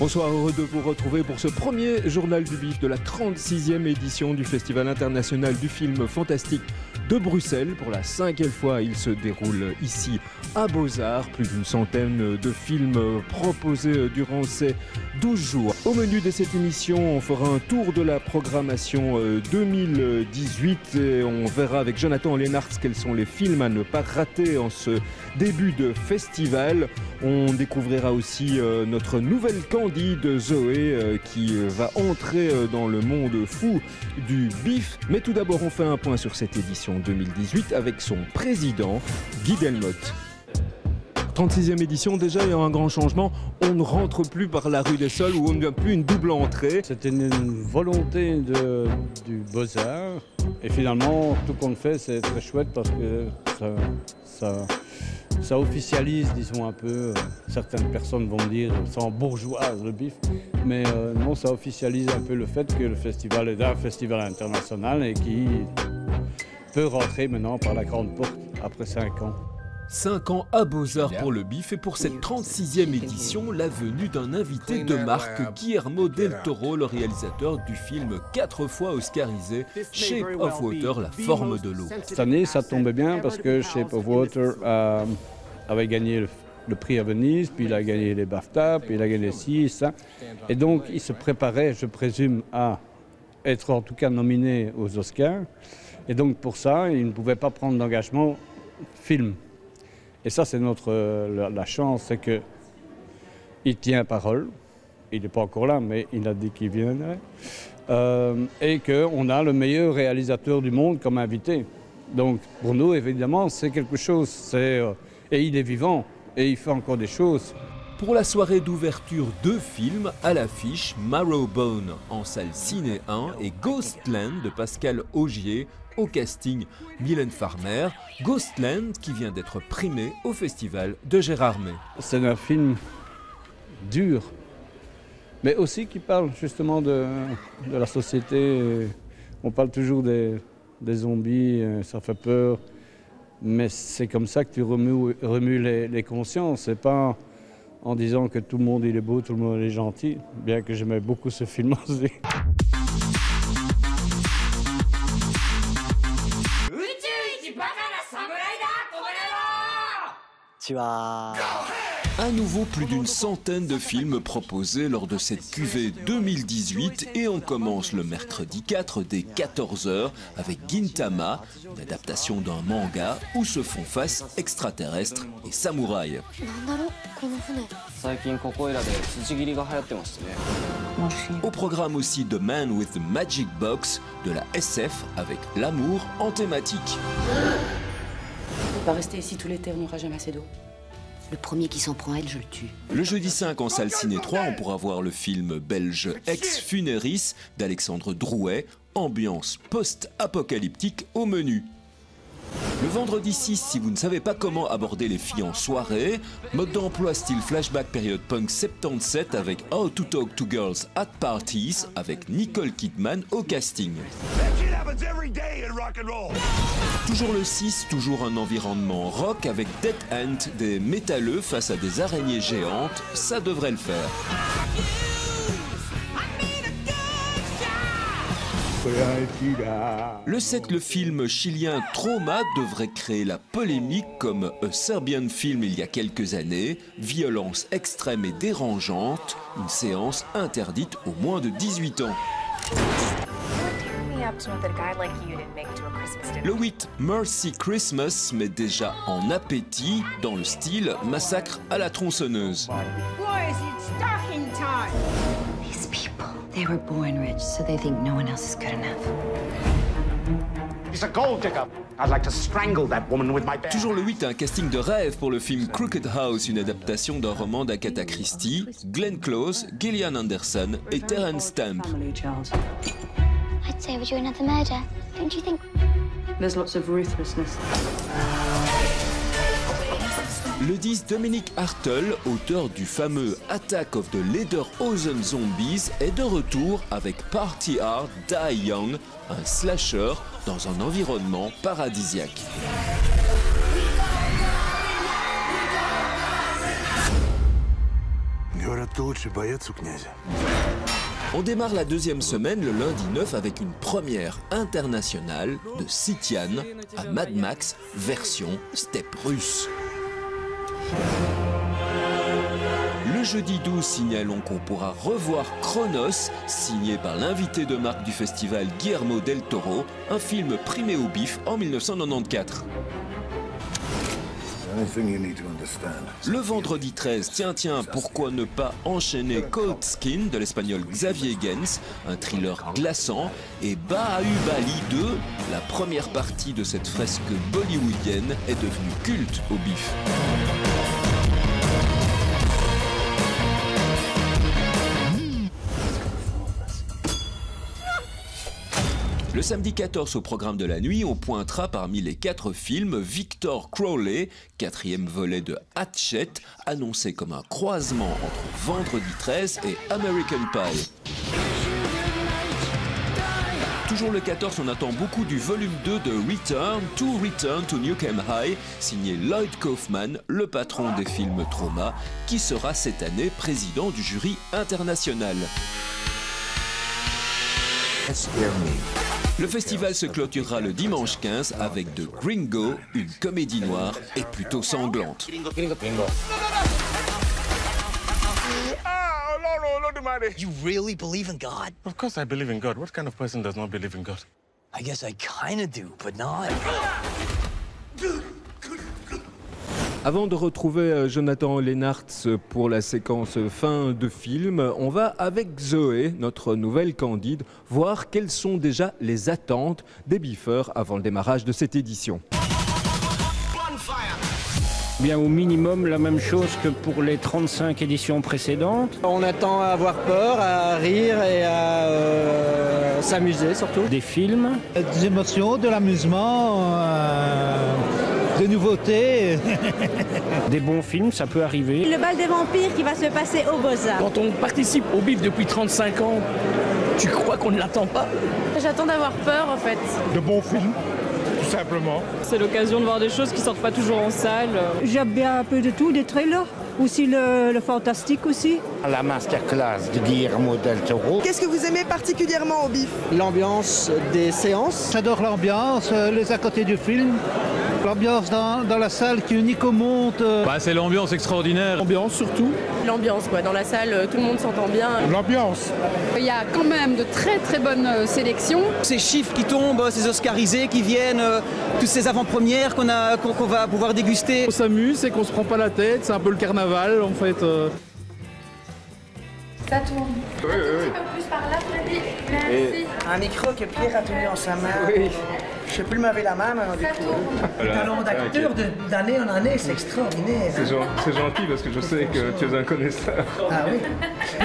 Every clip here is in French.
Bonsoir, heureux de vous retrouver pour ce premier journal du BIF de la 36e édition du Festival international du film fantastique de Bruxelles. Pour la 5e fois, il se déroule ici à Beaux-Arts. Plus d'une centaine de films proposés durant ces 12 jours. Au menu de cette émission, on fera un tour de la programmation 2018 et on verra avec Jonathan Lennartz quels sont les films à ne pas rater en ce début de festival. On découvrira aussi notre nouvelle candide Zoé qui va entrer dans le monde fou du BIF. Mais tout d'abord, on fait un point sur cette édition 2018 avec son président, Guy Delmotte. 36e édition déjà, il y a un grand changement. On ne rentre plus par la rue des Sols où on n'a plus une double entrée. C'était une volonté du Beaux-Arts. Et finalement, tout qu'on fait, c'est très chouette parce que ça officialise, disons un peu, certaines personnes vont dire, sans bourgeoise le BIF, mais non, ça officialise un peu le fait que le festival est un festival international et qui peut rentrer maintenant par la grande porte après 5 ans. 5 ans à Beaux-Arts pour le BIF et pour cette 36e édition, la venue d'un invité de marque, Guillermo del Toro, le réalisateur du film 4 fois oscarisé Shape of Water, la forme de l'eau. Cette année, ça tombait bien parce que Shape of Water avait gagné le prix à Venise, puis il a gagné les BAFTA, puis il a gagné ci, ça. Et donc, il se préparait, je présume, à être en tout cas nominé aux Oscars. Et donc, pour ça, il ne pouvait pas prendre d'engagement film. Et ça, c'est la chance, c'est qu'il tient parole. Il n'est pas encore là, mais il a dit qu'il viendrait. Et qu'on a le meilleur réalisateur du monde comme invité. Donc, pour nous, évidemment, c'est quelque chose. Et il est vivant, et il fait encore des choses. Pour la soirée d'ouverture, 2 films à l'affiche, Marrowbone en salle Ciné 1 et Ghostland de Pascal Augier. Au casting, Mylène Farmer, Ghostland qui vient d'être primé au festival de Gérardmer. C'est un film dur, mais aussi qui parle justement de la société. On parle toujours des zombies, ça fait peur, mais c'est comme ça que tu remues les consciences. C'est pas en disant que tout le monde il est beau, tout le monde est gentil, bien que j'aimais beaucoup ce film aussi. À nouveau, plus d'une centaine de films proposés lors de cette cuvée 2018 et on commence le mercredi 4 dès 14 h avec Gintama, une adaptation d'un manga où se font face extraterrestres et samouraïs. Au programme aussi The Man with the Magic Box, de la SF avec l'amour en thématique. On va rester ici tout l'été, on n'aura jamais assez d'eau. Le premier qui s'en prend à elle, je le tue. Le jeudi 5 en salle Ciné 3, on pourra voir le film belge Ex Funeris d'Alexandre Drouet, ambiance post-apocalyptique au menu. Le vendredi 6, si vous ne savez pas comment aborder les filles en soirée, mode d'emploi style flashback période punk 77 avec How to Talk to Girls at Parties avec Nicole Kidman au casting. Toujours le 6, toujours un environnement rock avec Dead Ant, des métalleux face à des araignées géantes, ça devrait le faire. Le 7, le film chilien Trauma devrait créer la polémique comme A Serbian Film il y a quelques années, violence extrême et dérangeante, une séance interdite aux moins de 18 ans. Le 8, Mercy Christmas, met déjà en appétit dans le style Massacre à la tronçonneuse. These people, they were born rich, so they think no one else is good enough. He's a gold digger. I'd like to strangle that woman with my bare. Toujours le 8, un casting de rêve pour le film Crooked House, une adaptation d'un roman d'Agatha Christie, Glenn Close, Gillian Anderson et Terence Stamp. I'd say we're doing another murder, don't you think? There's lots of ruthlessness. Le 10, Dominic Hartel, auteur du fameux Attack of the Lederhosen Zombies, est de retour avec Party Hard, Die Young, un slasher dans un environnement paradisiaque. On démarre la deuxième semaine le lundi 9 avec une première internationale de Sitian à Mad Max version steppe russe. Le jeudi 12, signalons qu'on pourra revoir Chronos, signé par l'invité de marque du festival Guillermo del Toro, un film primé au bif en 1994. Le vendredi 13, tiens, pourquoi ne pas enchaîner Cold Skin de l'espagnol Xavier Gens, un thriller glaçant, et Bahubali 2, la première partie de cette fresque bollywoodienne, est devenue culte au bif. Le samedi 14 au programme de la nuit, on pointera parmi les 4 films Victor Crowley, 4e volet de Hatchet, annoncé comme un croisement entre Vendredi 13 et American Pie. Toujours le 14, on attend beaucoup du volume 2 de Return to Nukem High, signé Lloyd Kaufman, le patron des films Trauma, qui sera cette année président du jury international. Le festival se clôturera le dimanche 15 avec The Gringo, une comédie noire et plutôt sanglante. You really believe in God? Of course I believe in God. What kind of person does not believe in God? I guess I kinda do, but not. Avant de retrouver Jonathan Lennartz pour la séquence fin de film, on va avec Zoé, notre nouvelle candide, voir quelles sont déjà les attentes des biffeurs avant le démarrage de cette édition. Bien au minimum la même chose que pour les 35 éditions précédentes. On attend à avoir peur, à rire et à s'amuser surtout. Des films. Des émotions, de l'amusement, des nouveautés. Des bons films, ça peut arriver. Le bal des vampires qui va se passer au Beaux-Arts. Quand on participe au bif depuis 35 ans, tu crois qu'on ne l'attend pas? J'attends d'avoir peur en fait. De bons films. Tout simplement. C'est l'occasion de voir des choses qui sortent pas toujours en salle. J'aime bien un peu de tout, des trailers, aussi le fantastique aussi. La masterclass de Guillermo del Toro. Qu'est-ce que vous aimez particulièrement au bif? L'ambiance des séances. J'adore l'ambiance, les à côté du film. L'ambiance dans la salle qui est unique au monde. C'est l'ambiance extraordinaire. L'ambiance surtout. L'ambiance quoi, dans la salle, tout le monde s'entend bien. L'ambiance. Il y a quand même de très très bonnes sélections. Ces chiffres qui tombent, ces Oscarisés qui viennent, toutes ces avant-premières qu'on va pouvoir déguster. On s'amuse et qu'on se prend pas la tête, c'est un peu le carnaval en fait. Ça tourne. Oui. Un peu plus par là, Freddy. Merci. Un micro que Pierre a tenu en sa main. Oui. Je ne sais plus lever la main, mais du coup. Le talent d'acteur d'année en année, c'est extraordinaire. C'est gentil parce que je sais que tu es un connaisseur. Ah oui.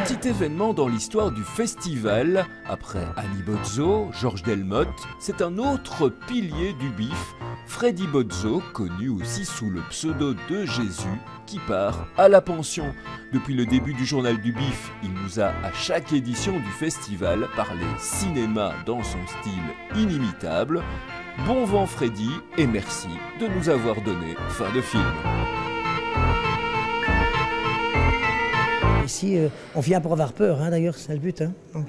Petit événement dans l'histoire du festival. Après Annie Bozzo, Georges Delmotte, c'est un autre pilier du bif, Freddy Bozzo, connu aussi sous le pseudo de Jésus, qui part à la pension. Depuis le début du journal du bif, il nous a à chaque édition du festival parlé cinéma dans son style inimitable. Bon vent Freddy et merci de nous avoir donné fin de film. Ici, on vient pour avoir peur, hein, d'ailleurs, c'est le but. Hein. Donc.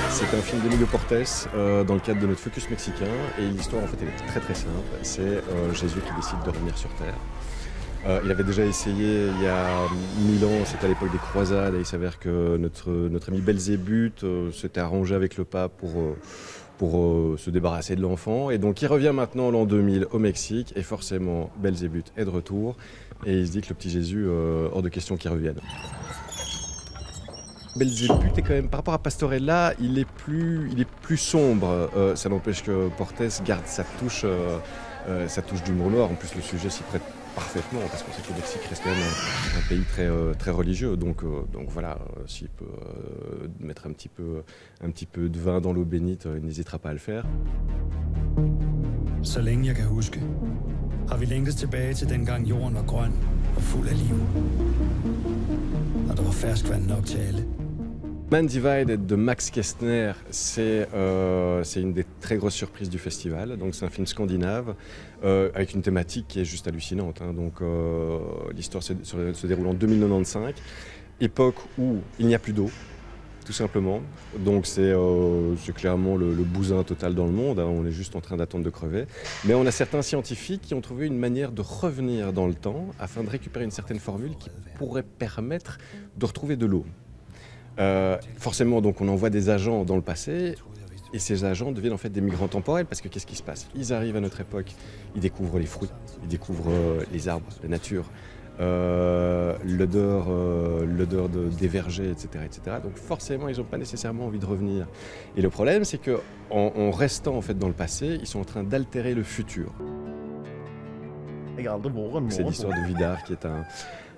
C'est un film d'Emilio Portes dans le cadre de notre focus mexicain et l'histoire en fait elle est très très simple. C'est Jésus qui décide de revenir sur terre. Il avait déjà essayé il y a 1000 ans, c'était à l'époque des croisades et il s'avère que notre ami Belzébuth s'était arrangé avec le pape pour se débarrasser de l'enfant et donc il revient maintenant en l'an 2000 au Mexique et forcément Belzébuth est de retour et il se dit que le petit Jésus hors de question qu'il revienne. Belzébuth est quand même, par rapport à Pastorella, il est plus sombre. Ça n'empêche que Portes garde sa touche d'humour noir. En plus, le sujet s'y prête parfaitement parce qu'on sait que le Mexique reste quand même un pays très religieux. Donc voilà, s'il peut mettre un petit peu de vin dans l'eau bénite, il n'hésitera pas à le faire. Så længe jeg kan huske, har vi længtes tilbage til dengang jorden var grøn og fuld af liv. Og der var ferskvand nok til alle. Man Divided de Max Kestner, c'est une des très grosses surprises du festival. Donc c'est un film scandinave avec une thématique qui est juste hallucinante. Hein. Donc l'histoire se déroule en 2095, époque où il n'y a plus d'eau, tout simplement. Donc c'est clairement le bousin total dans le monde. Hein. On est juste en train d'attendre de crever. Mais on a certains scientifiques qui ont trouvé une manière de revenir dans le temps afin de récupérer une certaine formule qui pourrait permettre de retrouver de l'eau. Forcément, donc, on envoie des agents dans le passé et ces agents deviennent en fait des migrants temporels parce que qu'est-ce qui se passe? Ils arrivent à notre époque, ils découvrent les fruits, ils découvrent les arbres, la nature, l'odeur des vergers, etc., etc. Donc forcément, ils n'ont pas nécessairement envie de revenir. Et le problème, c'est qu'en restant en fait dans le passé, ils sont en train d'altérer le futur. C'est l'histoire de Vidar qui est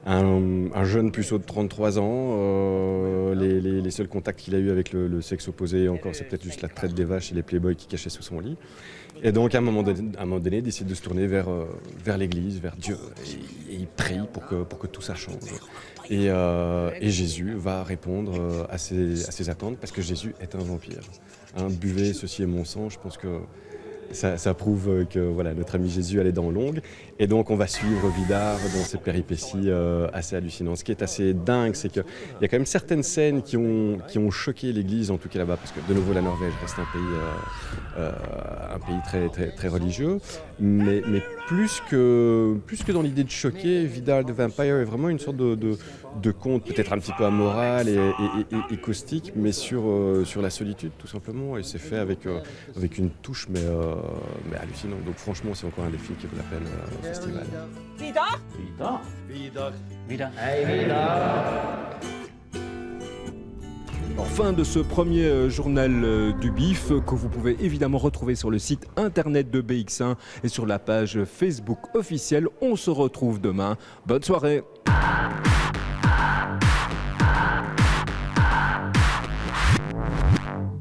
un jeune puceau de 33 ans, les seuls contacts qu'il a eu avec le sexe opposé, encore c'est peut-être juste la traite des vaches et les playboys qui cachaient sous son lit. Et donc à un moment donné, il décide de se tourner vers l'église, vers Dieu, et il prie pour que tout ça change. Et Jésus va répondre à ses attentes parce que Jésus est un vampire. Hein, buvez, ceci est mon sang, je pense que ça prouve que voilà, notre ami Jésus allait dans l'ongle. Et donc on va suivre Vidar dans ses péripéties assez hallucinantes. Ce qui est assez dingue, c'est qu'il y a quand même certaines scènes qui ont choqué l'Église, en tout cas là-bas, parce que de nouveau la Norvège reste un pays très, très, très religieux. Mais plus que dans l'idée de choquer, Vidar the Vampire est vraiment une sorte de conte, peut-être un petit peu amoral et caustique, mais sur la solitude tout simplement. Et c'est fait avec une touche mais hallucinante. Donc franchement, c'est encore un des films qui vaut la peine au festival. Vidar? Vidar? Vidar? Vidar? Hey, Vidar! Fin de ce premier journal du BIF que vous pouvez évidemment retrouver sur le site internet de BX1 et sur la page Facebook officielle. On se retrouve demain. Bonne soirée.